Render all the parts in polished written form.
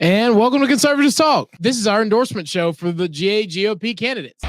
And welcome to Conservatives Talk. This is our endorsement show for the GAGOP candidates.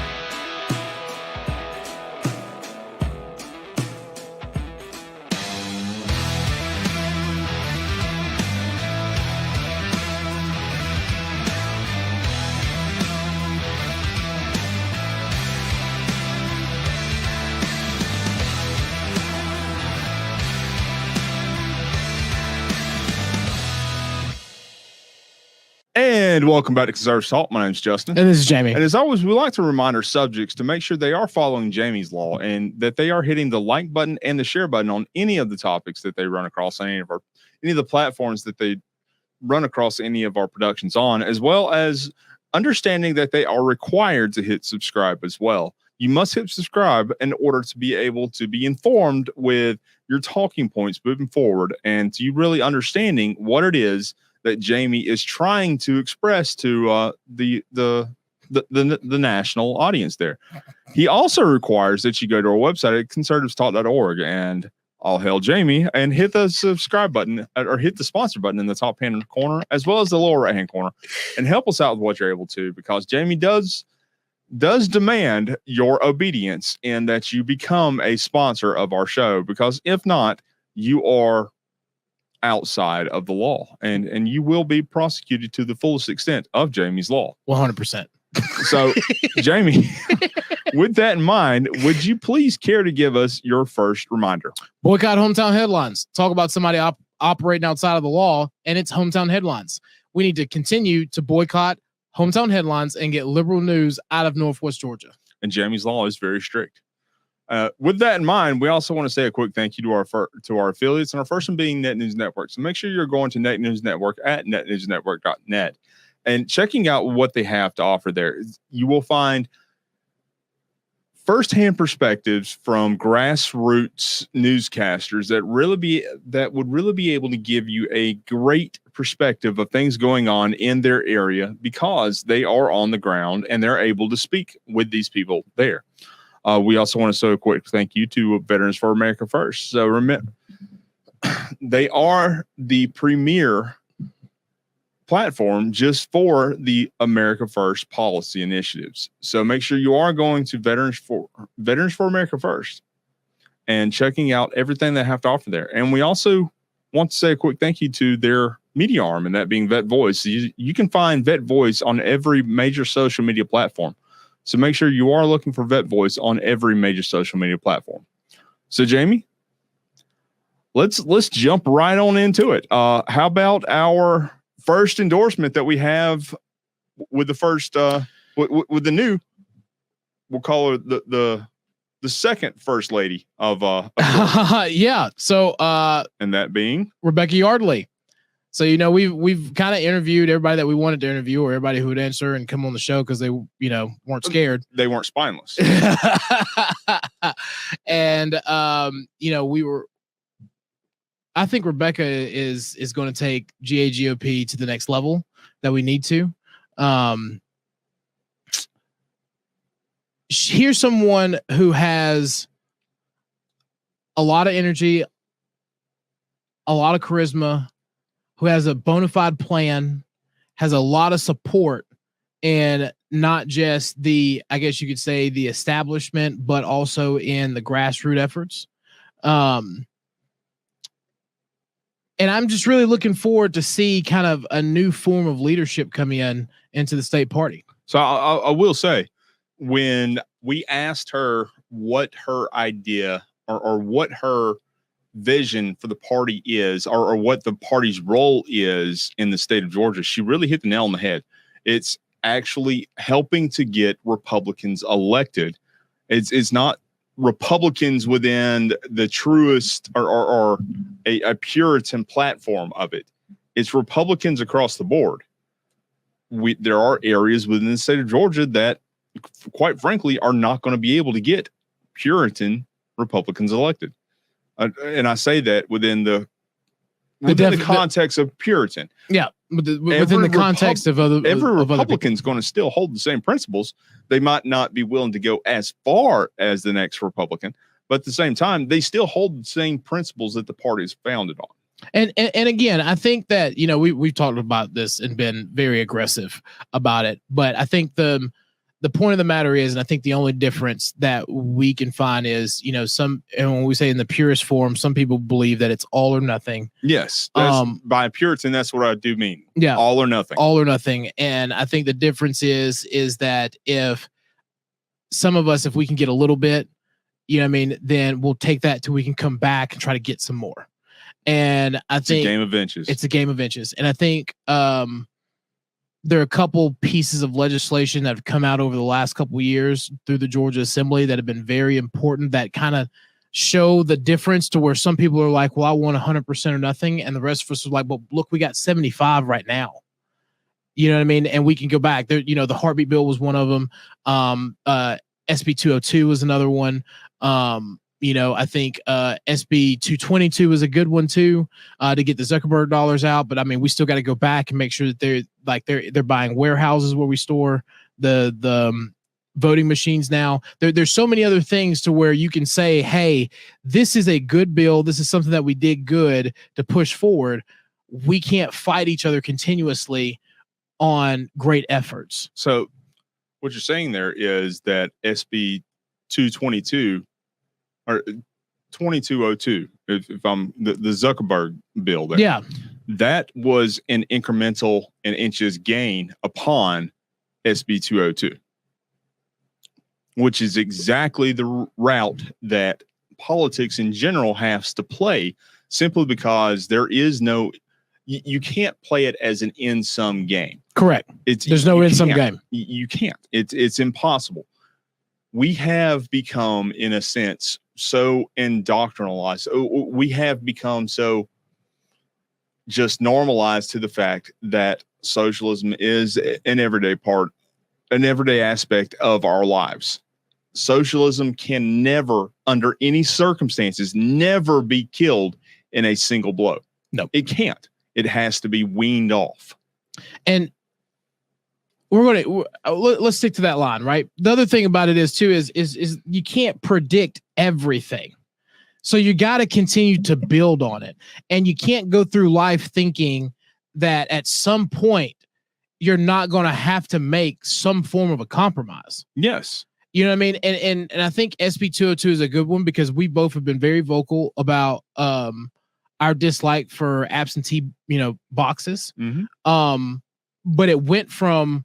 And welcome back to Conservative Talk. My name is Justin. And this is Jamie. And as always, we like to remind our subjects to make sure they are following Jamie's law and that they are hitting the like button and the share button on any of the topics that they run across on any of the platforms that they run across any of our productions on, as well as understanding that they are required to hit subscribe as well. You must hit subscribe in order to be able to be informed with your talking points moving forward and to you really understanding what it is that Jamie is trying to express to the national audience there. He also requires that you go to our website at conservativestalk.org and all hail Jamie and hit the subscribe button or hit the sponsor button in the top hand corner as well as the lower right hand corner and help us out with what you're able to, because Jamie does demand your obedience in that you become a sponsor of our show, because if not, you are outside of the law and you will be prosecuted to the fullest extent of Jamie's law. 100%. So Jamie, with that in mind, would you please care to give us your first reminder? Boycott hometown headlines. Talk about somebody operating outside of the law, and it's hometown headlines. We need to continue to boycott hometown headlines and get liberal news out of Northwest Georgia. And Jamie's law is very strict. With that in mind, we also want to say a quick thank you to our affiliates, and our first one being Net News Network. So make sure you're going to Net News Network at netnewsnetwork.net and checking out what they have to offer there. You will find firsthand perspectives from grassroots newscasters that would really be able to give you a great perspective of things going on in their area, because they are on the ground and they're able to speak with these people there. We also want to say a quick thank you to Veterans for America First. So remember, they are the premier platform just for the America First policy initiatives. So make sure you are going to Veterans for America First and checking out everything they have to offer there. And we also want to say a quick thank you to their media arm, and that being Vet Voice. You can find Vet Voice on every major social media platform. So make sure you are looking for Vet Voice on every major social media platform. So Jamie, let's jump right on into it. How about our first endorsement that we have with the first with the new, we'll call her the second first lady of yeah. So and that being Rebecca Yardley. So, you know, we've kind of interviewed everybody that we wanted to interview, or everybody who would answer and come on the show because they, you know, weren't scared. They weren't spineless. And, you know, I think Rebecca is going to take GAGOP to the next level that we need to. Here's someone who has a lot of energy, a lot of charisma, who has a bona fide plan, has a lot of support, and not just the, I guess you could say, the establishment, but also in the grassroots efforts. And I'm just really looking forward to see kind of a new form of leadership come into the state party. So I will say, when we asked her what her idea or what her vision for the party is, or what the party's role is in the state of Georgia, she really hit the nail on the head. It's actually helping to get Republicans elected. It's not Republicans within the truest or a Puritan platform of it. It's Republicans across the board. There are areas within the state of Georgia that, quite frankly, are not going to be able to get Puritan Republicans elected. And I say that within the context of Puritan. Yeah, within the context of other. Every Republican's going to still hold the same principles. They might not be willing to go as far as the next Republican, but at the same time, they still hold the same principles that the party is founded on. And again, I think that, we've talked about this and been very aggressive about it, but I think the point of the matter is, and I think the only difference that we can find is, and when we say in the purest form, some people believe that it's all or nothing. Yes. That's, by Puritan, that's what I do mean. Yeah. All or nothing. All or nothing. And I think the difference is that if some of us, if we can get a little bit, then we'll take that till we can come back and try to get some more. And I think it's a game of inches. It's a game of inches. And I think, there are a couple pieces of legislation that have come out over the last couple of years through the Georgia Assembly that have been very important, that kind of show the difference, to where some people are like, well, I want 100% or nothing. And the rest of us are like, well, look, we got 75 right now. You know what I mean? And we can go back there. The heartbeat bill was one of them. SB 202 was another one. I think SB 222 is a good one too, to get the Zuckerberg dollars out. But I mean, we still got to go back and make sure that they're buying warehouses where we store the voting machines now. There's so many other things to where you can say, hey, this is a good bill. This is something that we did good to push forward. We can't fight each other continuously on great efforts. So what you're saying there is that SB 222 or 2202, if I'm the Zuckerberg bill there. Yeah. That was an incremental and inches gain upon SB 202, which is exactly the route that politics in general has to play, simply because there is no, you can't play it as an in-sum game. Correct. There's no in-sum game. You can't. It's impossible. We have become, in a sense, so indoctrinalized. We have become so just normalized to the fact that socialism is an everyday part, an everyday aspect of our lives. Socialism can never, under any circumstances, never be killed in a single blow. No, it can't. It has to be weaned off. And let's stick to that line, right? The other thing about it is you can't predict everything. So you got to continue to build on it. And you can't go through life thinking that at some point you're not going to have to make some form of a compromise. Yes. You know what I mean? And I think SB 202 is a good one, because we both have been very vocal about our dislike for absentee, boxes. Mm-hmm. But it went from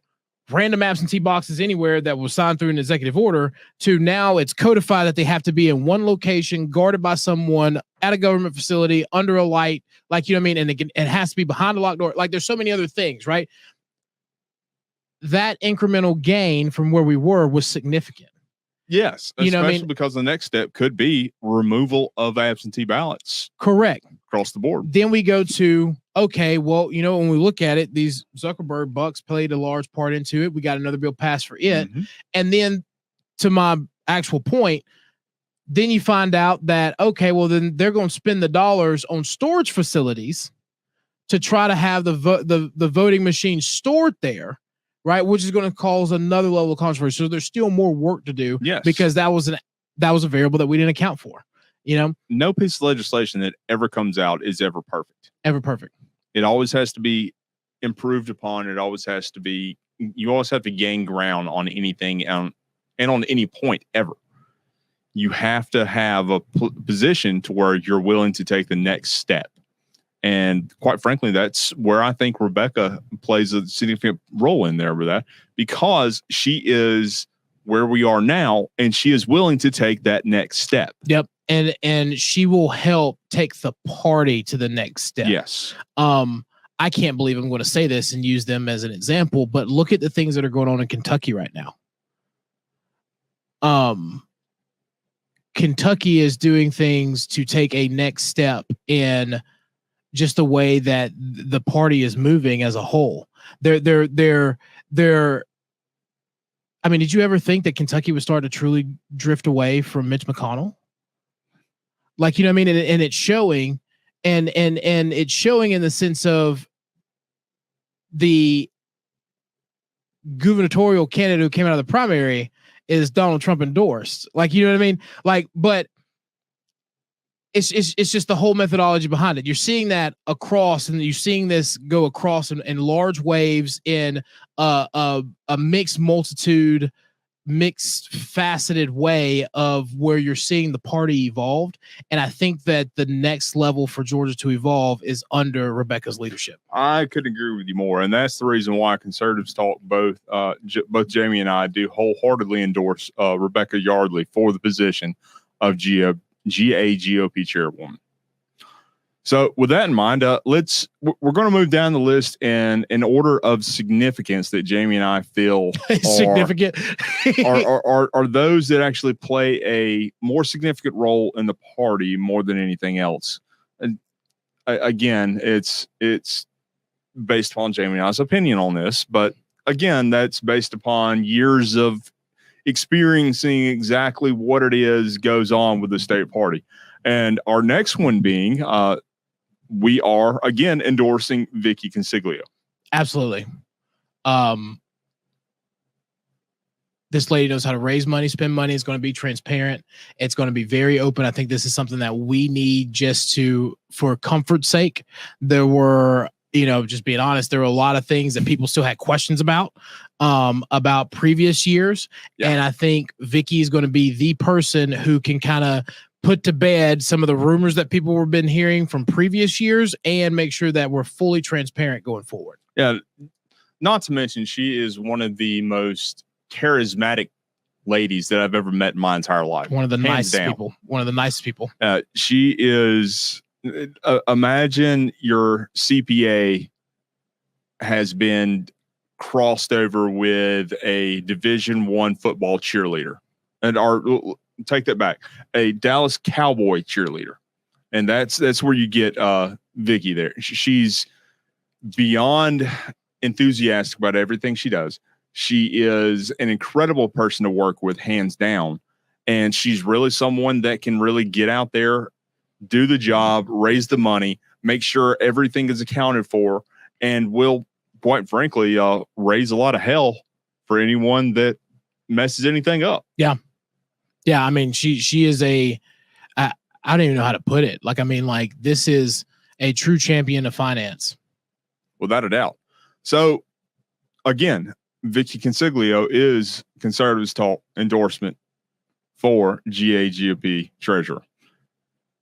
random absentee boxes anywhere that was signed through an executive order to now it's codified that they have to be in one location, guarded by someone at a government facility under a light, like, you know what I mean? And it has to be behind a locked door. Like, there's so many other things, right? That incremental gain from where we were was significant. Yes. Especially because the next step could be removal of absentee ballots. Correct. Across the board. Then we go to, okay, well, when we look at it, these Zuckerberg bucks played a large part into it. We got another bill passed for it. Mm-hmm. And then, to my actual point, then you find out that, okay, well, then they're going to spend the dollars on storage facilities to try to have the voting machines stored there, right? Which is going to cause another level of controversy. So there's still more work to do. Yes. Because that was a variable that we didn't account for. No piece of legislation that ever comes out is ever perfect. Ever perfect. It always has to be improved upon. You always have to gain ground on anything and on any point ever. You have to have a position to where you're willing to take the next step. And quite frankly, that's where I think Rebecca plays a significant role in there with that, because she is where we are now and she is willing to take that next step. Yep. And she will help take the party to the next step. Yes. I can't believe I'm going to say this and use them as an example, but look at the things that are going on in Kentucky right now. Kentucky is doing things to take a next step in just the way that the party is moving as a whole. They're I mean, did you ever think that Kentucky would start to truly drift away from Mitch McConnell? Like, you know what I mean? And it's showing, and it's showing in the sense of the gubernatorial candidate who came out of the primary, is Donald Trump endorsed. Like, you know what I mean? Like, but it's just the whole methodology behind it. You're seeing that across, and you're seeing this go across in large waves in a mixed multitude, mixed faceted way of where you're seeing the party evolved. And I think that the next level for Georgia to evolve is under Rebecca's leadership. I couldn't agree with you more, and that's the reason why Conservatives Talk both Jamie and I do wholeheartedly endorse Rebecca Yardley for the position of GAGOP chairwoman. So with that in mind, we're going to move down the list in order of significance that Jamie and I feel significant are those that actually play a more significant role in the party more than anything else. And again, it's based upon Jamie and I's opinion on this, but again, that's based upon years of experiencing exactly what it is goes on with the state party. And our next one being, we are again endorsing Vicky Consiglio. Absolutely. This lady knows how to raise money, spend money. It's going to be transparent. It's going to be very open. I think this is something that we need just for comfort's sake. There were, just being honest, there were a lot of things that people still had questions about previous years. Yeah. And I think Vicky is going to be the person who can kind of put to bed some of the rumors that people were been hearing from previous years and make sure that we're fully transparent going forward. Yeah. Not to mention, she is one of the most charismatic ladies that I've ever met in my entire life. One of the nicest people. One of the nicest people. She is, imagine your CPA has been crossed over with a Division I football cheerleader, and take that back, a Dallas Cowboy cheerleader. And that's where you get Vicky there. She's beyond enthusiastic about everything she does. She is an incredible person to work with, hands down. And she's really someone that can really get out there, do the job, raise the money, make sure everything is accounted for, and will, quite frankly, raise a lot of hell for anyone that messes anything up. Yeah. Yeah, I mean, she is I don't even know how to put it. This is a true champion of finance. Without a doubt. So, again, Vicky Consiglio is Conservatives Talk endorsement for GAGOP treasurer.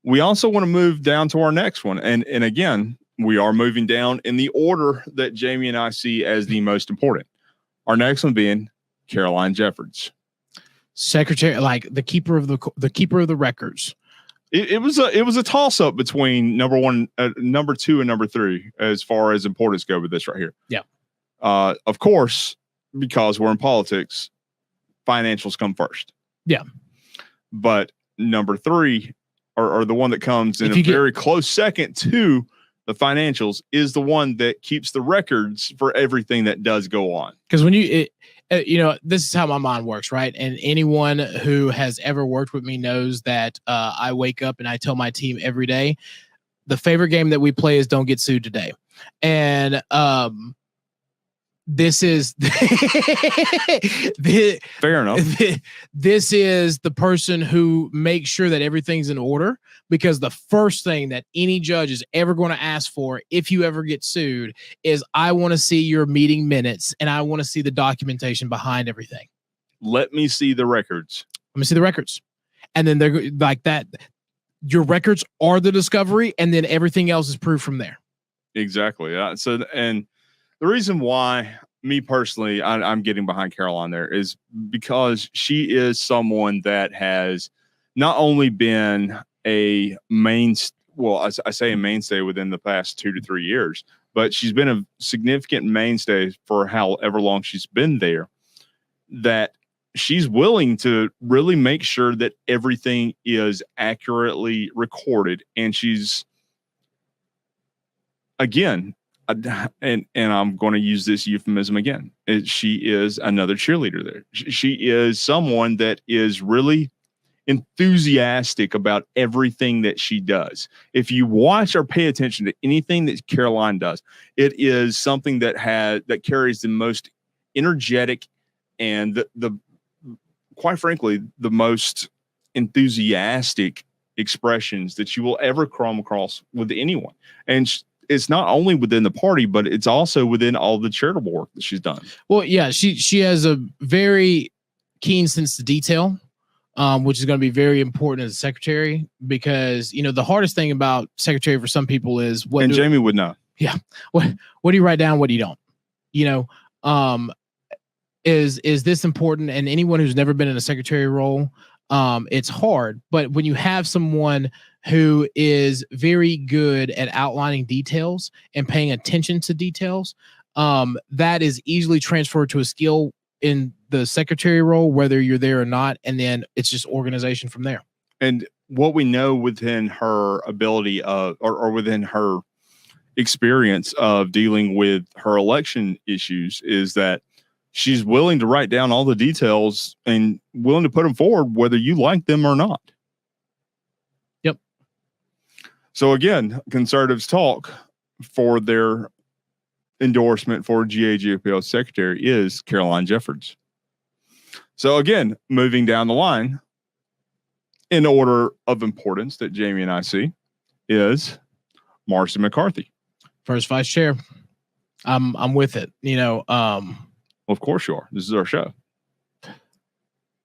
We also want to move down to our next one. And again, we are moving down in the order that Jamie and I see as the most important. Our next one being Caroline Jeffords. Secretary, like the keeper of the records. It was a toss up between number 2, and number 3 as far as importance go with this right here. Yeah. Of course, because we're in politics, financials come first. Yeah. But number 3, or the one that comes in a very close second to the financials, is the one that keeps the records for everything that does go on. Because when this is how my mind works, right? And anyone who has ever worked with me knows that I wake up and I tell my team every day, the favorite game that we play is don't get sued today. And this is fair enough. This is the person who makes sure that everything's in order, because the first thing that any judge is ever going to ask for if you ever get sued is, I want to see your meeting minutes and I want to see the documentation behind everything. Let me see the records. Let me see the records. And then they're like that. Your records are the discovery, and then everything else is proved from there. Exactly. And the reason why, me personally, I'm getting behind Caroline there is because she is someone that has not only been a I say a mainstay within the past 2 to 3 years, but she's been a significant mainstay for however long she's been there, that she's willing to really make sure that everything is accurately recorded. And she's, again, and I'm going to use this euphemism again, she is another cheerleader there. She is someone that is really enthusiastic about everything that she does. If you watch or pay attention to anything that Caroline does, it is something that carries the most energetic and the quite frankly, the most enthusiastic expressions that you will ever come across with anyone. And it's not only within the party, but it's also within all the charitable work that she's done. Well, yeah, she has a very keen sense of detail, which is going to be very important as a secretary, because, you know, the hardest thing about secretary for some people is what. And Jamie would know. Yeah. What do you write down? What do you don't? You know, is this important? And anyone who's never been in a secretary role, it's hard. But when you have someone who is very good at outlining details and paying attention to details, that is easily transferred to a skill in the secretary role, whether you're there or not. And then it's just organization from there. And what we know within her ability or within her experience of dealing with her election issues is that she's willing to write down all the details and willing to put them forward, whether you like them or not. Yep. So again, conservatives talk for their endorsement for GAGOP secretary is Caroline Jeffords. So again, moving down the line in order of importance that Jamie and I see is Marcy McCarthy. First vice chair. I'm with it. You know, of course you are. This is our show.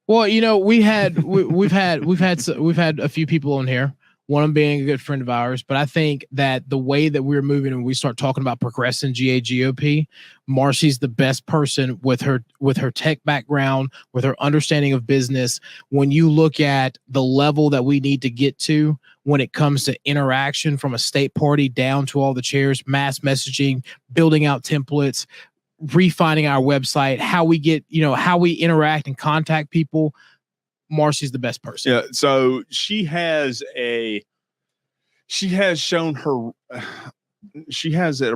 Well, you know, we've had a few people on here, one of them being a good friend of ours, but I think that the way that we're moving and we start talking about progressing GAGOP, Marcy's the best person with her tech background, with her understanding of business. When you look at the level that we need to get to when it comes to interaction from a state party down to all the chairs, mass messaging, building out templates, refining our website, how we get, you know, how we interact and contact people, Marcy's the best person. Yeah. So she has a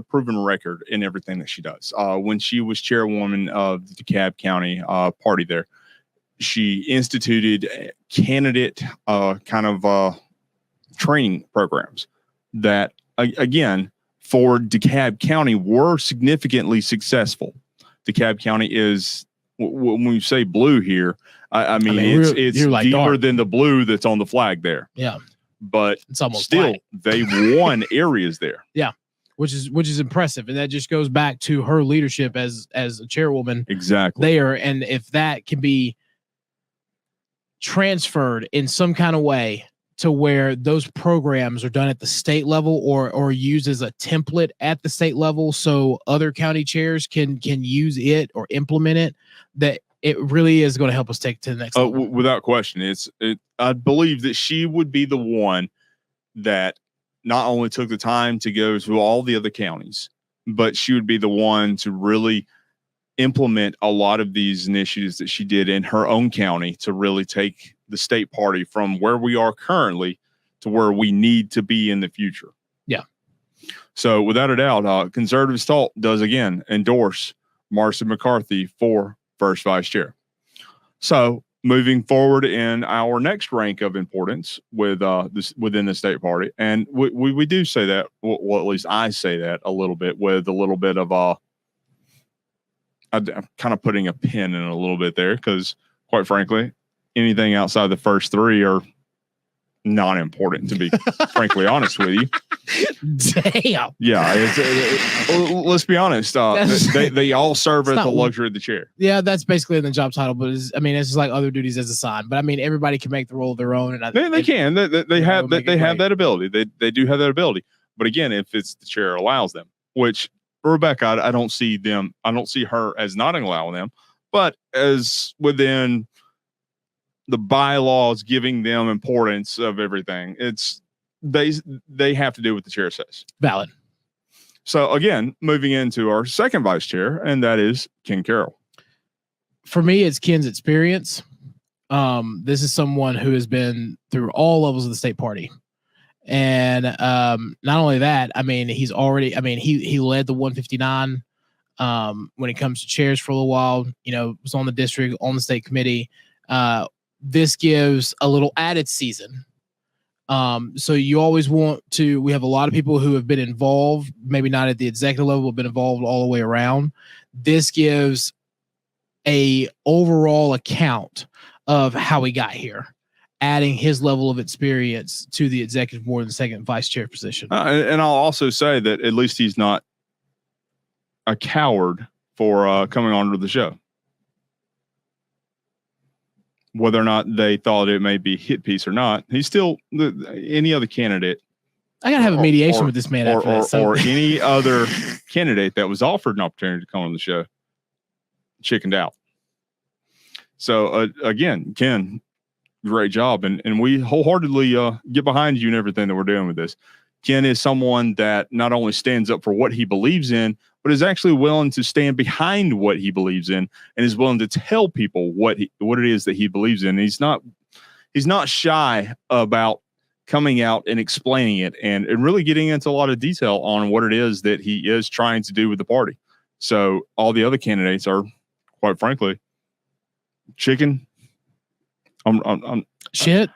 proven record in everything that she does. When she was chairwoman of the DeKalb County party there, she instituted candidate training programs that, again, for DeKalb County were significantly successful. DeKalb County is, when we say blue here, I mean it's like deeper dark than the blue that's on the flag there. Yeah. But it's almost still black. They won areas there. Yeah. Which is impressive. And that just goes back to her leadership as a chairwoman. Exactly. There. And if that can be transferred in some kind of way to where those programs are done at the state level or used as a template at the state level so other county chairs can use it or implement it, that it really is going to help us take it to the next level. Without question. I believe that she would be the one that not only took the time to go to all the other counties, but she would be the one to really implement a lot of these initiatives that she did in her own county to really take the state party from where we are currently to where we need to be in the future. Yeah. So without a doubt, Conservative Talk does again endorse Marcy McCarthy for first vice chair. So moving forward in our next rank of importance with this within the state party, and we do say that, well, at least I say that a little bit with a little bit of I'm kind of putting a pin in it a little bit there because, quite frankly, anything outside the first three are not important, to be frankly honest with you. Damn. Yeah. Let's be honest. They all serve at the luxury of the chair. Yeah, that's basically in the job title, but it's just like other duties as assigned. But I mean, everybody can make the role of their own, and they can. They have that ability. They do have that ability. But again, if it's the chair allows them, which Rebecca, I don't see her as not allowing them, but as within the bylaws giving them importance of everything, it's they have to do what the chair says. Valid. So again, moving into our second vice chair, and that is Ken Carroll. For me, it's Ken's experience. This is someone who has been through all levels of the state party. And not only that, I mean, he led the 159 when it comes to chairs for a little while, was on the district, on the state committee. This gives a little added season. So you always we have a lot of people who have been involved, maybe not at the executive level, but been involved all the way around. This gives a overall account of how we got here adding his level of experience to the executive board and the second vice chair position. And I'll also say that at least he's not a coward for coming onto the show. Whether or not they thought it may be a hit piece or not, he's still any other candidate. I gotta have a mediation with this man after that. Or any other candidate that was offered an opportunity to come on the show, chickened out. So again, Ken, great job, and we wholeheartedly get behind you and everything that we're doing with this. Ken is someone that not only stands up for what he believes in, but is actually willing to stand behind what he believes in, and is willing to tell people what it is that he believes in. He's not shy about coming out and explaining it and really getting into a lot of detail on what it is that he is trying to do with the party. So all the other candidates are, quite frankly, chicken. Shit.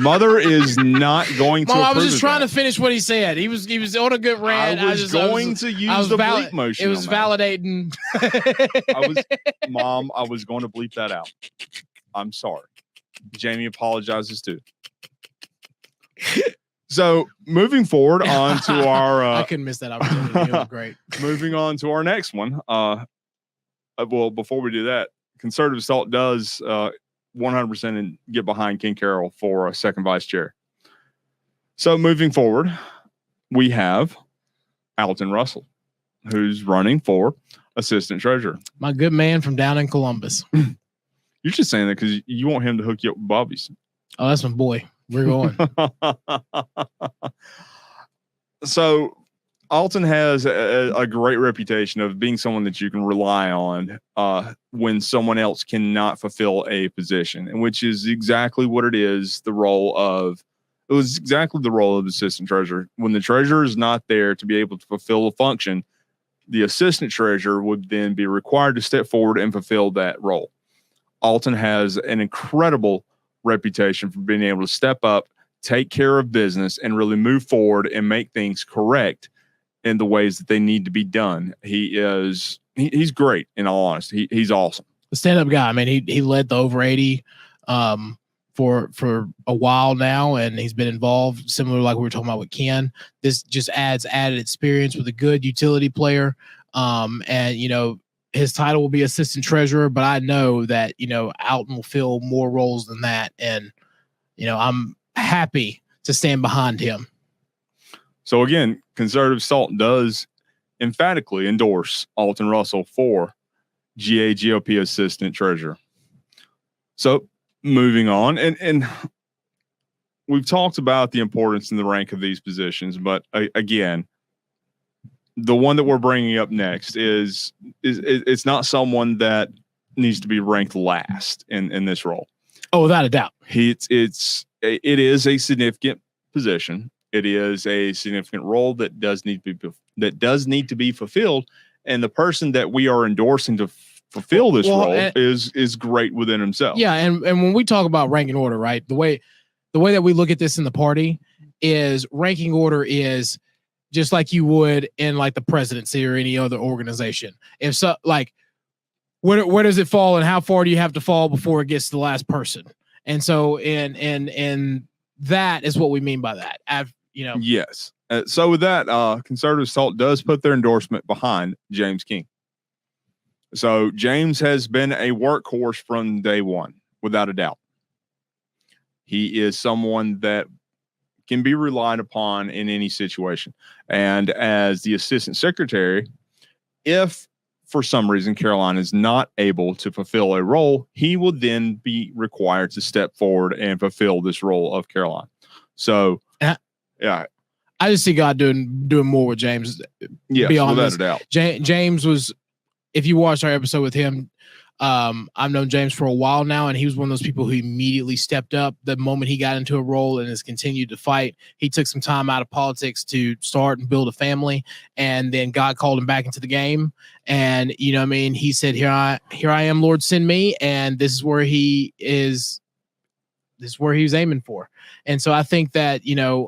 Mother is not going to. Mom, I was just trying to finish what he said. He was on a good rant. I was going to use the bleep motion. It was validating. Mom, I was going to bleep that out. I'm sorry. Jamie apologizes too. So moving forward on to our I couldn't miss that opportunity. It was great. Moving on to our next one. Well, before we do that, Conservative Salt does 100% and get behind Ken Carroll for a second vice chair. So moving forward, we have Alton Russell, who's running for assistant treasurer. My good man from down in Columbus. You're just saying that because you want him to hook you up with Bobby's. Oh, that's my boy. We're going. So Alton has a great reputation of being someone that you can rely on when someone else cannot fulfill a position, and which is exactly what it is. It was exactly the role of the assistant treasurer. When the treasurer is not there to be able to fulfill a function, the assistant treasurer would then be required to step forward and fulfill that role. Alton has an incredible reputation for being able to step up, take care of business, and really move forward and make things correct in the ways that they need to be done. He's great, in all honesty. He's awesome. The stand-up guy. I mean, he led the over 80 for a while now, and he's been involved, similar like we were talking about with Ken. This just adds added experience with a good utility player. And, you know, his title will be assistant treasurer, but I know that, you know, Alton will fill more roles than that. And, you know, I'm happy to stand behind him. So again, Conservative Salt does emphatically endorse Alton Russell for GAGOP assistant treasurer. So moving on, and we've talked about the importance and the rank of these positions, but again, the one that we're bringing up next is it's not someone that needs to be ranked last in this role. Oh, without a doubt. It is a significant position. It is a significant role that does need to be fulfilled, and the person that we are endorsing to fulfill this role is great within himself. Yeah, and when we talk about ranking order, right, the way that we look at this in the party is ranking order is just like you would in like the presidency or any other organization. If so, like where does it fall and how far do you have to fall before it gets to the last person? And so and that is what we mean by that. Yes. So with that, Conservative Salt does put their endorsement behind James King. So James has been a workhorse from day one, without a doubt. He is someone that can be relied upon in any situation. And as the assistant secretary, if for some reason Caroline is not able to fulfill a role, he will then be required to step forward and fulfill this role of Caroline. So, yeah, I just see God doing more with James. Yeah, without a doubt. James was, if you watched our episode with him, I've known James for a while now, and he was one of those people who immediately stepped up the moment he got into a role and has continued to fight. He took some time out of politics to start and build a family, and then God called him back into the game. And, you know what I mean? He said, here I am, Lord, send me. And this is where he is. This is where he was aiming for. And so I think that,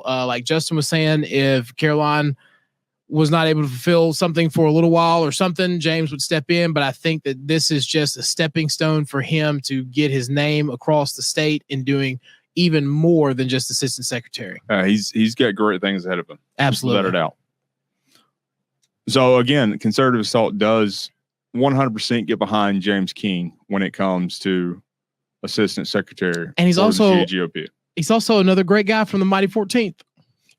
like Justin was saying, if Caroline was not able to fulfill something for a little while or something, James would step in. But I think that this is just a stepping stone for him to get his name across the state in doing even more than just assistant secretary. He's got great things ahead of him. Absolutely. Without a doubt. So again, Conservative Assault does 100% get behind James King when it comes to assistant secretary. And he's also GOP. He's also another great guy from the Mighty 14th.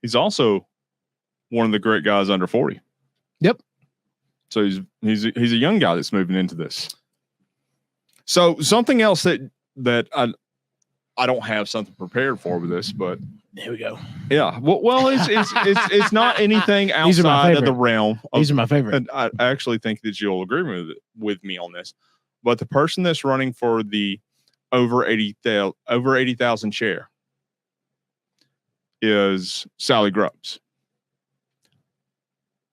He's also one of the great guys under 40. Yep. So he's a young guy that's moving into this. So something else that I don't have something prepared for with this, but there we go. Yeah. Well, it's not anything outside of the realm. These are my favorite. And I actually think that you'll agree with me on this. But the person that's running for the over 80,000 chair is Sally Grubbs.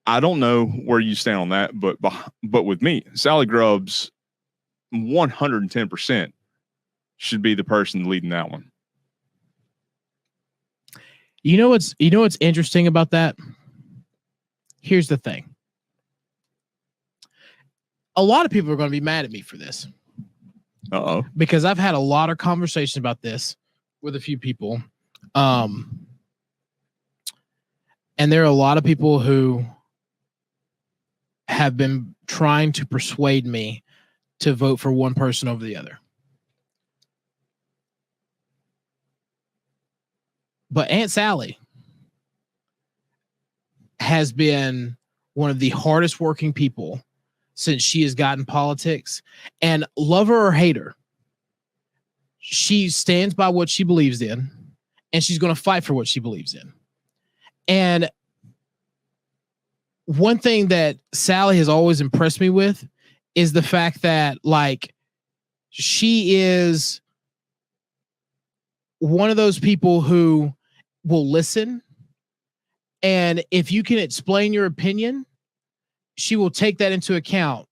I don't know where you stand on that, but with me, Sally Grubbs 110% should be the person leading that one. You know what's interesting about that? Here's the thing. A lot of people are going to be mad at me for this. Uh-oh. Because I've had a lot of conversations about this with a few people. And there are a lot of people who have been trying to persuade me to vote for one person over the other. But Aunt Sally has been one of the hardest working people since she has gotten politics. And love her or hate her, she stands by what she believes in, and she's going to fight for what she believes in. And one thing that Sally has always impressed me with is the fact that, like, she is one of those people who will listen. And if you can explain your opinion, she will take that into account.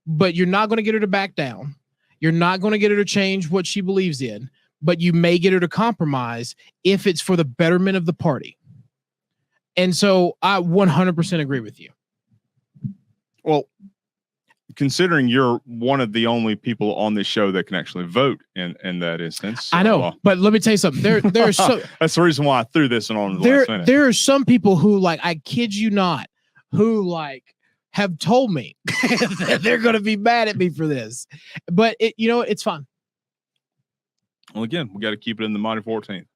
But you're not going to get her to back down. You're not going to get her to change what she believes in, but you may get her to compromise if it's for the betterment of the party. And so I 100% agree with you. Well, considering you're one of the only people on this show that can actually vote in that instance. I know, but let me tell you something. There's so that's the reason why I threw this on the last minute. There are some people who, like, I kid you not, who, like, have told me that they're going to be mad at me for this, but it's fun. Well, again, we got to keep it in the Mighty 14th.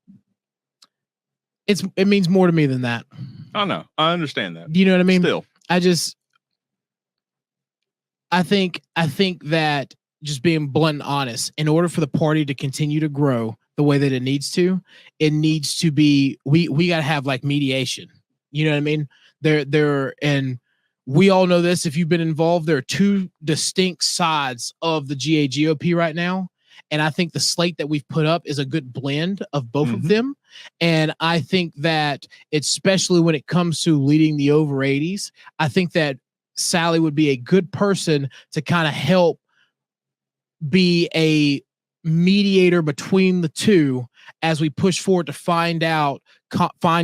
It means more to me than that. I know. I understand that. You know what I mean? Still, I think that, just being blunt and honest, in order for the party to continue to grow the way that it needs to be, we got to have, like, mediation. You know what I mean? And we all know this. If you've been involved, there are two distinct sides of the GAGOP right now. And I think the slate that we've put up is a good blend of both of them. And I think that, especially when it comes to leading the over 80s, I think that Sally would be a good person to kind of help be a mediator between the two as we push forward to find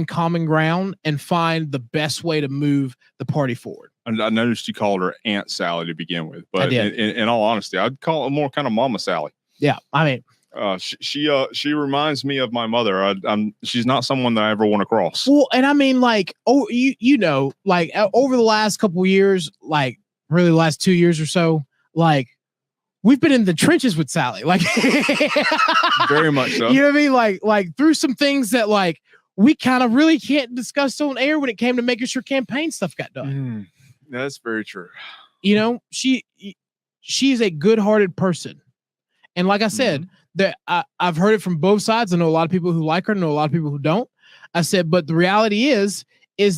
common ground and find the best way to move the party forward. I noticed you called her Aunt Sally to begin with, but in all honesty, I'd call it more kind of Mama Sally. Yeah, I mean, she reminds me of my mother. She's not someone that I ever want to cross. Well, and I mean, like, like, over the last couple of years, like, really the last 2 years or so, like, we've been in the trenches with Sally, like, very much so. You know what I mean? Like through some things that, like, we kind of really can't discuss on air when it came to making sure campaign stuff got done. That's very true. You know, she's a good-hearted person. And like I said, that I've heard it from both sides. I know a lot of people who like her, I know a lot of people who don't. I said, but the reality is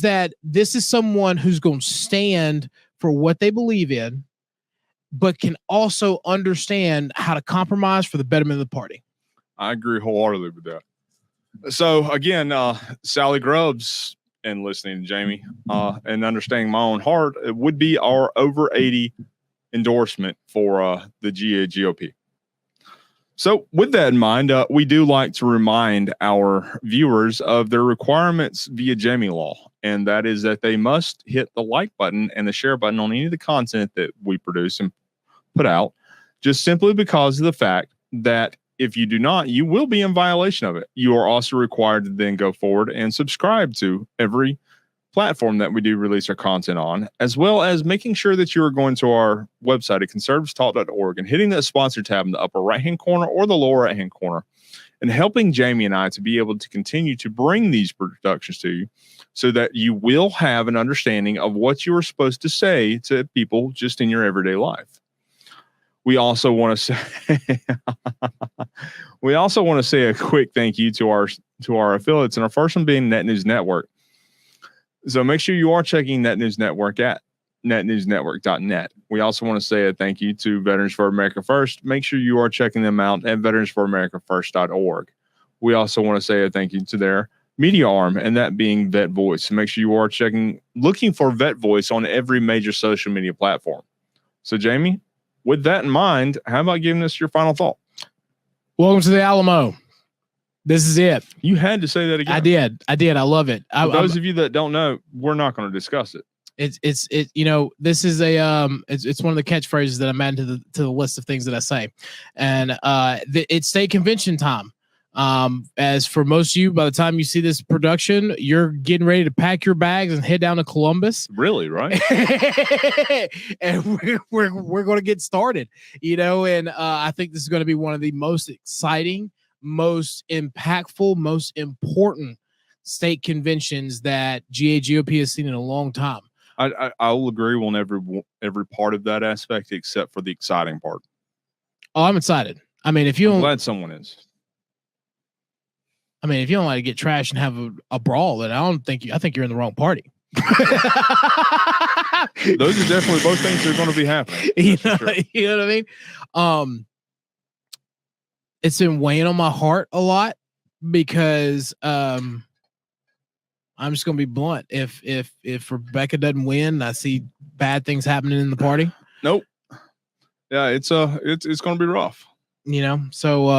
that this is someone who's going to stand for what they believe in, but can also understand how to compromise for the betterment of the party. I agree wholeheartedly with that. So again, Sally Grubbs, and listening to Jamie, and understanding my own heart, it would be our over 80 endorsement for the GAGOP. So with that in mind, we do like to remind our viewers of their requirements via Jamie Law, and that is that they must hit the like button and the share button on any of the content that we produce and put out, just simply because of the fact that if you do not, you will be in violation of it. You are also required to then go forward and subscribe to every platform that we do release our content on, as well as making sure that you are going to our website at conservativetalk.org and hitting that sponsor tab in the upper right-hand corner or the lower right-hand corner, and helping Jamie and I to be able to continue to bring these productions to you so that you will have an understanding of what you are supposed to say to people just in your everyday life. We also want to say a quick thank you to our affiliates, and our first one being Net News Network. So make sure you are checking Net News Network at netnewsnetwork.net. We also want to say a thank you to Veterans for America First. Make sure you are checking them out at veteransforamericafirst.org. We also want to say a thank you to their media arm, and that being Vet Voice. So make sure you are looking for Vet Voice on every major social media platform. So Jamie, with that in mind, how about giving us your final thought? Welcome to the Alamo. This is it. You had to say that again. I did. I love it. For those of you that don't know, we're not going to discuss it. This is it's one of the catchphrases that I'm adding to the list of things that I say. And it's state convention time. As for most of you, by the time you see this production, you're getting ready to pack your bags and head down to Columbus. Really, right? And we're going to get started, and I think this is going to be one of the most exciting, most impactful, most important state conventions that GAGOP has seen in a long time. I'll agree on every part of that aspect except for the exciting part. Oh, I'm excited. I mean, I'm glad someone is. I mean, if you don't like to get trashed and have a brawl, then I think you're in the wrong party. Those are definitely both things that are going to be happening. You know what I mean? It's been weighing on my heart a lot because I'm just going to be blunt. If Rebecca doesn't win, I see bad things happening in the party. Nope. Yeah, it's going to be rough. So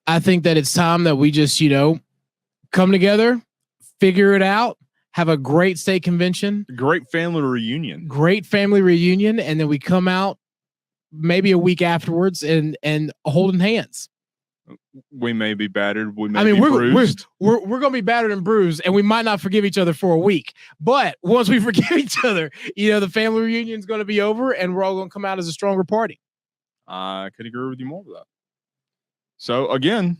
I think that it's time that we just, come together, figure it out, have a great state convention. Great family reunion. And then we come out maybe a week afterwards and holding hands. We may be battered. We may be bruised. We're going to be battered and bruised, and we might not forgive each other for a week. But once we forgive each other, the family reunion is going to be over, and we're all going to come out as a stronger party. I could agree with you more with that. So again,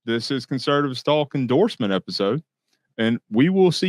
this is Conservative Talk endorsement episode, and we will see